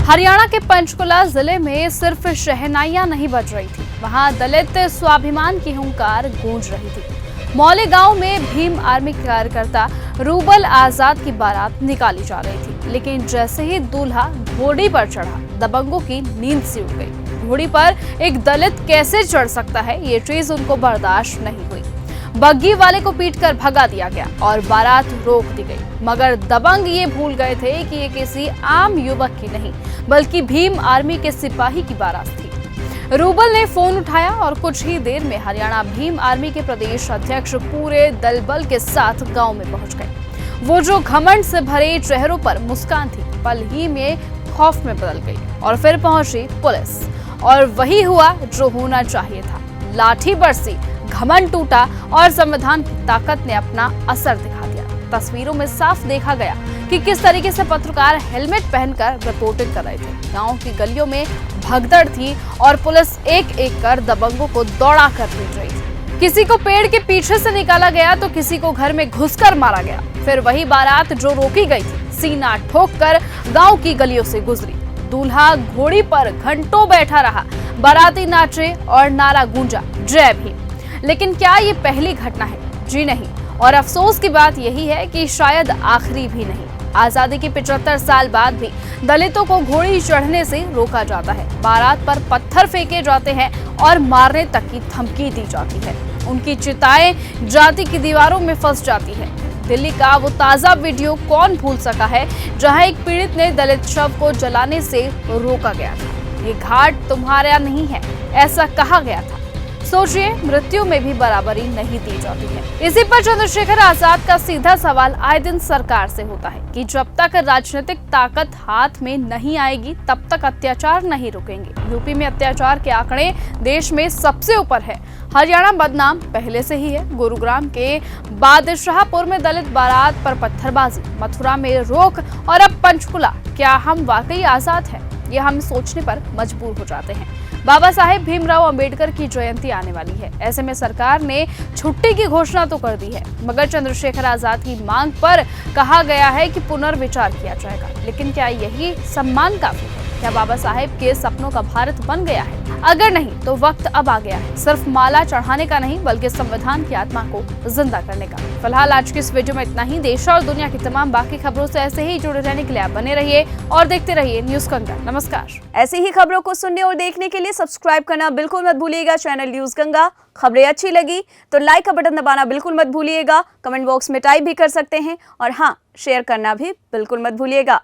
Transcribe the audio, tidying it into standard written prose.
हरियाणा के पंचकुला जिले में सिर्फ शहनाइयां नहीं बज रही थी, वहां दलित स्वाभिमान की हुंकार गूंज रही थी। मौले गांव में भीम आर्मी कार्यकर्ता रूबल आजाद की बारात निकाली जा रही थी, लेकिन जैसे ही दूल्हा घोड़ी पर चढ़ा, दबंगों की नींद सी उड़ गई। घोड़ी पर एक दलित कैसे चढ़ सकता है, ये चीज उनको बर्दाश्त नहीं हुई। बग्गी वाले को पीटकर भगा दिया गया और बारात रोक दी गई, मगर दबंग ये भूल गए थे कि ये किसी आम युवक की नहीं, बल्कि भीम आर्मी के सिपाही की बारात थी। रूबल ने फोन उठाया और कुछ ही देर में हरियाणा भीम आर्मी के प्रदेश अध्यक्ष पूरे दल बल के साथ गांव में पहुंच गए। वो जो घमंड से भरे चेहरों पर मुस्कान थी, पल ही में खौफ में बदल गई। और फिर पहुंची पुलिस, और वही हुआ जो होना चाहिए था। लाठी बरसी, घमंड टूटा और संविधान की ताकत ने अपना असर दिखा दिया। तस्वीरों में साफ देखा गया कि किस तरीके से पत्रकार हेलमेट पहनकर रिपोर्टिंग कर रहे थे। गांव की गलियों में भगदड़ थी और पुलिस एक एक कर दबंगों को दौड़ा कर भेज रही थी। किसी को पेड़ के पीछे से निकाला गया तो किसी को घर में घुसकर मारा गया। फिर वही बारात जो रोकी गई थी, सीना ठोककर गांव की गलियों से गुजरी। दूल्हा घोड़ी पर घंटों बैठा रहा, बाराती नाचे और नारा गूंजा, जय भीम। लेकिन क्या ये पहली घटना है? जी नहीं। और अफसोस की बात यही है कि शायद आखिरी भी नहीं। आजादी के 75 साल बाद भी दलितों को घोड़ी चढ़ने से रोका जाता है, बारात पर पत्थर फेंके जाते हैं और मारने तक की धमकी दी जाती है। उनकी चिताएं जाति की दीवारों में फंस जाती है। दिल्ली का वो ताजा वीडियो कौन भूल सका है, जहां एक पीड़ित ने दलित शव को जलाने से रोका गया था। ये घाट तुम्हारा नहीं है, ऐसा कहा गया था। सोचिए, मृत्यु में भी बराबरी नहीं दी जाती है। इसी पर चंद्रशेखर आजाद का सीधा सवाल आए दिन सरकार से होता है कि जब तक राजनीतिक ताकत हाथ में नहीं आएगी, तब तक अत्याचार नहीं रुकेंगे। यूपी में अत्याचार के आंकड़े देश में सबसे ऊपर है। हरियाणा बदनाम पहले से ही है। गुरुग्राम के बादशाहपुर में दलित बारात पर पत्थरबाजी, मथुरा में रोक और अब पंचकुला। क्या हम वाकई आजाद हैं? ये हम सोचने पर मजबूर हो जाते हैं। बाबा साहेब भीमराव अंबेडकर की जयंती आने वाली है। ऐसे में सरकार ने छुट्टी की घोषणा तो कर दी है, मगर चंद्रशेखर आजाद की मांग पर कहा गया है कि पुनर्विचार किया जाएगा। लेकिन क्या यही सम्मान काफी है? क्या बाबा साहेब के सपनों का भारत बन गया है? अगर नहीं, तो वक्त अब आ गया है सिर्फ माला चढ़ाने का नहीं, बल्कि संविधान की आत्मा को जिंदा करने का। फिलहाल आज की इस वीडियो में इतना ही। देश और दुनिया की तमाम बाकी खबरों से ऐसे ही जुड़े रहने के लिए आप बने रहिए और देखते रहिए न्यूज गंगा। नमस्कार। ऐसी ही खबरों को सुनने और देखने के लिए सब्सक्राइब करना बिल्कुल मत भूलिएगा चैनल न्यूज गंगा। खबरें अच्छी लगी तो लाइक का बटन दबाना बिल्कुल मत भूलिएगा। कमेंट बॉक्स में टाइप भी कर सकते हैं और हाँ, शेयर करना भी बिल्कुल मत भूलिएगा।